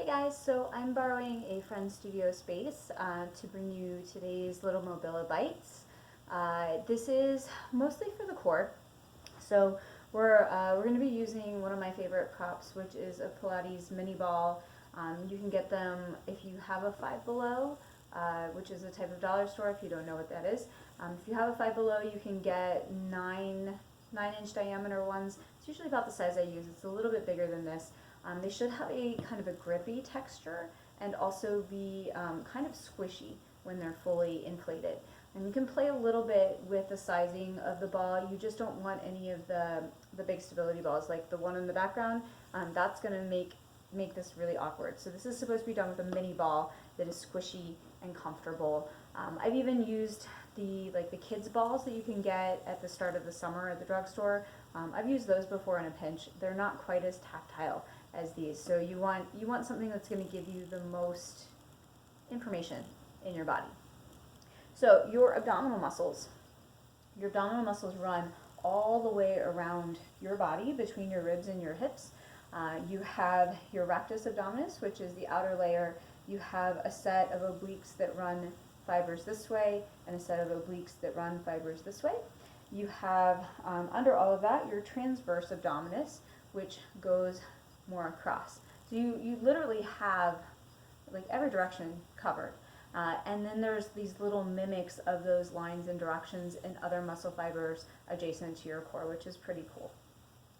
guys, so I'm borrowing a friend's studio space to bring you today's little Mobilibites. This is mostly for the core, so we're going to be using one of my favorite props, which is a Pilates mini ball. You can get them if you have a Five Below, which is a type of dollar store if you don't know what that is. If you have a Five Below, you can get 9-inch diameter ones. It's usually about the size I use. It's a little bit bigger than this. They should have a kind of a grippy texture and also be kind of squishy when they're fully inflated. And you can play a little bit with the sizing of the ball. You just don't want any of the big stability balls like the one in the background. That's going to make this really awkward. So this is supposed to be done with a mini ball that is squishy and comfortable. I've even used the kids balls that you can get at the start of the summer at the drugstore. I've used those before in a pinch. They're not quite as tactile as these, so you want something that's going to give you the most information in your body. So your abdominal muscles run all the way around your body between your ribs and your hips. You have your rectus abdominis, which is the outer layer. You have a set of obliques that run fibers this way and a set of obliques that run fibers this way. You have, under all of that, your transverse abdominis, which goes more across. So you literally have like every direction covered. And then there's these little mimics of those lines and directions and other muscle fibers adjacent to your core, which is pretty cool.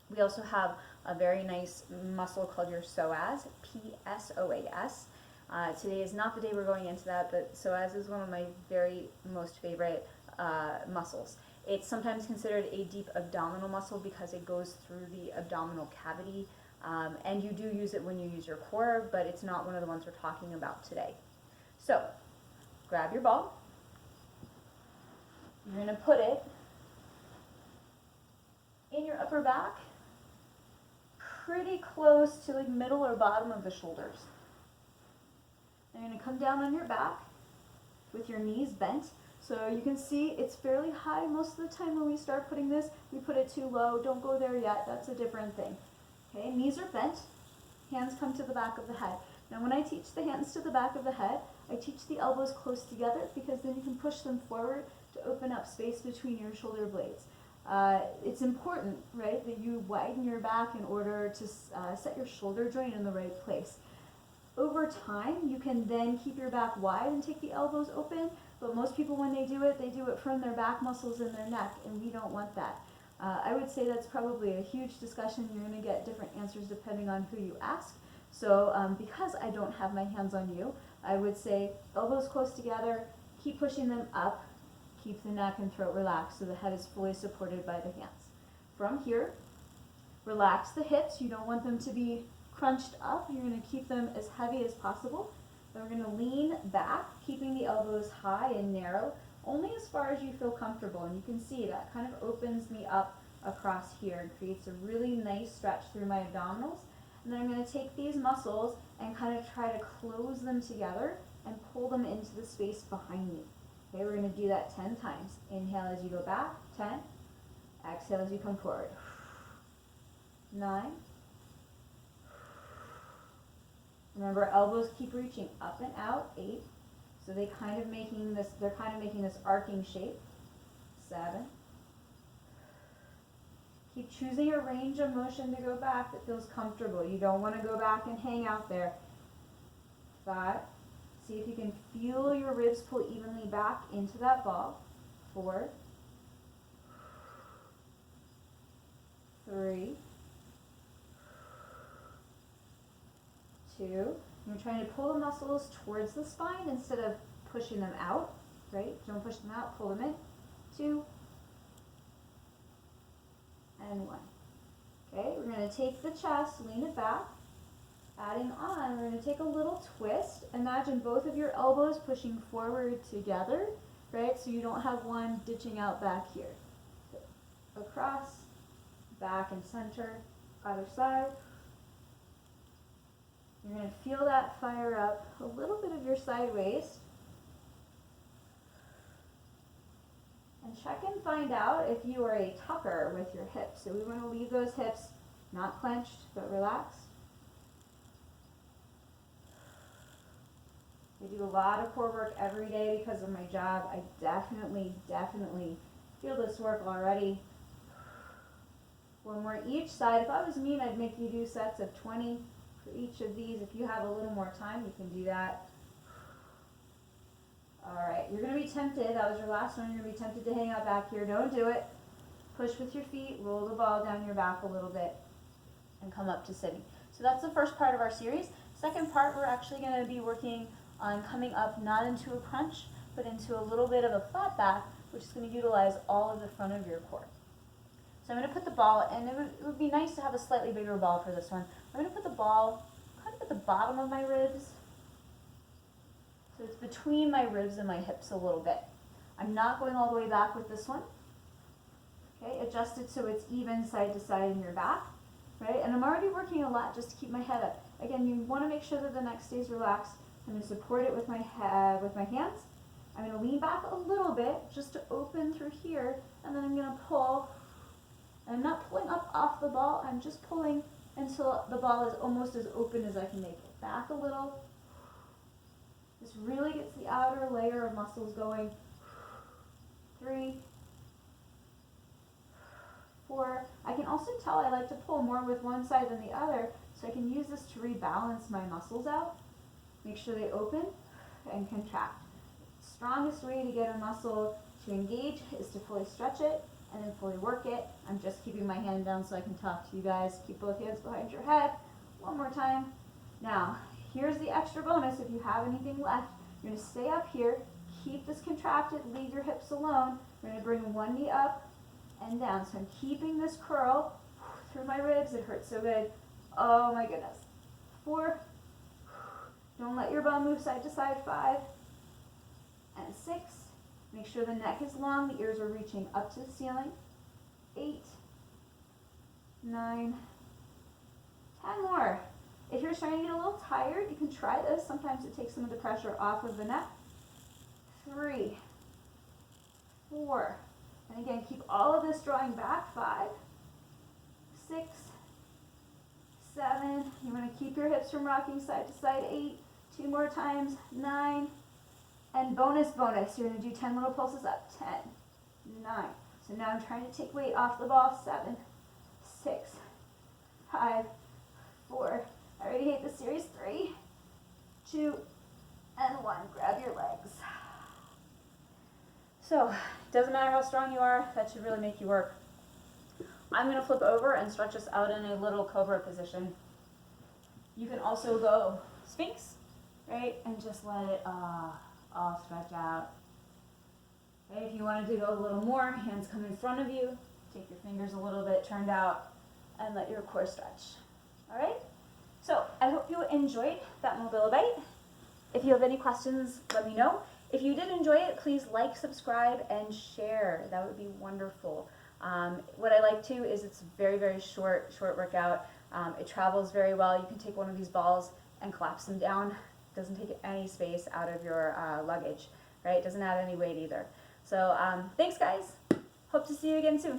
We also have a very nice muscle called your psoas, P-S-O-A-S. Today is not the day we're going into that, but psoas is one of my very most favorite muscles. It's sometimes considered a deep abdominal muscle because it goes through the abdominal cavity, and you do use it when you use your core, but it's not one of the ones we're talking about today. So, grab your ball. You're going to put it in your upper back, pretty close to like middle or bottom of the shoulders. You're going to come down on your back with your knees bent. So you can see it's fairly high most of the time when we start putting this. We put it too low. Don't go there yet. That's a different thing. Okay, knees are bent. Hands come to the back of the head. Now when I teach the hands to the back of the head, I teach the elbows close together because then you can push them forward to open up space between your shoulder blades. It's important, right, that you widen your back in order to set your shoulder joint in the right place. Over time, you can then keep your back wide and take the elbows open, but most people when they do it from their back muscles in their neck, and we don't want that. I would say that's probably a huge discussion. You're going to get different answers depending on who you ask. So because I don't have my hands on you, I would say elbows close together, keep pushing them up, keep the neck and throat relaxed so the head is fully supported by the hands. From here, relax the hips. You don't want them to be crunched up. You're going to keep them as heavy as possible. Then we're going to lean back, keeping the elbows high and narrow, only as far as you feel comfortable. And you can see that kind of opens me up across here and creates a really nice stretch through my abdominals. And then I'm going to take these muscles and kind of try to close them together and pull them into the space behind me. Okay, we're going to do that 10 times. Inhale as you go back, 10. Exhale as you come forward. 9. Remember, elbows keep reaching up and out. 8. So they're kind of making this arcing shape. 7. Keep choosing a range of motion to go back that feels comfortable. You don't want to go back and hang out there. 5. See if you can feel your ribs pull evenly back into that ball. 4. 3. 2. You're trying to pull the muscles towards the spine instead of pushing them out, right? Don't push them out, pull them in. 2. And 1. Okay, we're going to take the chest, lean it back. Adding on, we're going to take a little twist. Imagine both of your elbows pushing forward together, right? So you don't have one ditching out back here. Across, back and center, other side. You're going to feel that fire up a little bit of your side waist. And check and find out if you are a tucker with your hips. So we want to leave those hips not clenched, but relaxed. I do a lot of core work every day because of my job. I definitely feel this work already. One more each side. If I was mean, I'd make you do sets of 20 for each of these. If you have a little more time, you can do that. All right, you're gonna be tempted, that was your last one, you're gonna be tempted to hang out back here. Don't do it. Push with your feet, roll the ball down your back a little bit, and come up to sitting. So that's the first part of our series. Second part, we're actually gonna be working on coming up not into a crunch, but into a little bit of a flat back, which is gonna utilize all of the front of your core. So I'm gonna put the ball, and it would be nice to have a slightly bigger ball for this one. I'm gonna put the ball kind of at the bottom of my ribs. So it's between my ribs and my hips a little bit. I'm not going all the way back with this one. Okay, adjust it so it's even side to side in your back, right? And I'm already working a lot just to keep my head up. Again, you want to make sure that the neck stays relaxed. I'm going to support it with my head, with my hands. I'm going to lean back a little bit just to open through here, and then I'm going to pull. And I'm not pulling up off the ball. I'm just pulling until the ball is almost as open as I can make it. Back a little. This really gets the outer layer of muscles going. 3, 4. I can also tell I like to pull more with one side than the other, so I can use this to rebalance my muscles out. Make sure they open and contract. The strongest way to get a muscle to engage is to fully stretch it and then fully work it. I'm just keeping my hand down so I can talk to you guys. Keep both hands behind your head. One more time. Now, here's the extra bonus. If you have anything left, you're going to stay up here, keep this contracted, leave your hips alone. We're going to bring one knee up and down. So I'm keeping this curl through my ribs. It hurts so good. Oh my goodness. 4. Don't let your bum move side to side. 5 and 6. Make sure the neck is long, the ears are reaching up to the ceiling. 8, 9, 10 more. If you're starting to get a little tired, you can try this. Sometimes it takes some of the pressure off of the neck. 3, 4, and again, keep all of this drawing back. 5, 6, 7. You want to keep your hips from rocking side to side. 8, 2 more times. 9, and bonus. You're going to do 10 little pulses up. 10, 9. So now I'm trying to take weight off the ball. 7, 6, 5, 4. I already hate this series. 3, 2, and 1. Grab your legs. So, it doesn't matter how strong you are, that should really make you work. I'm going to flip over and stretch us out in a little cobra position. You can also go Sphinx, right, and just let it all stretch out. Okay, if you wanted to go a little more, hands come in front of you, take your fingers a little bit turned out, and let your core stretch. All right? So, I hope you enjoyed that Mobilibite. If you have any questions, let me know. If you did enjoy it, please like, subscribe, and share. That would be wonderful. What I like too is it's very, very short workout. It travels very well. You can take one of these balls and collapse them down. It doesn't take any space out of your luggage, right? It doesn't add any weight either. So thanks guys. Hope to see you again soon.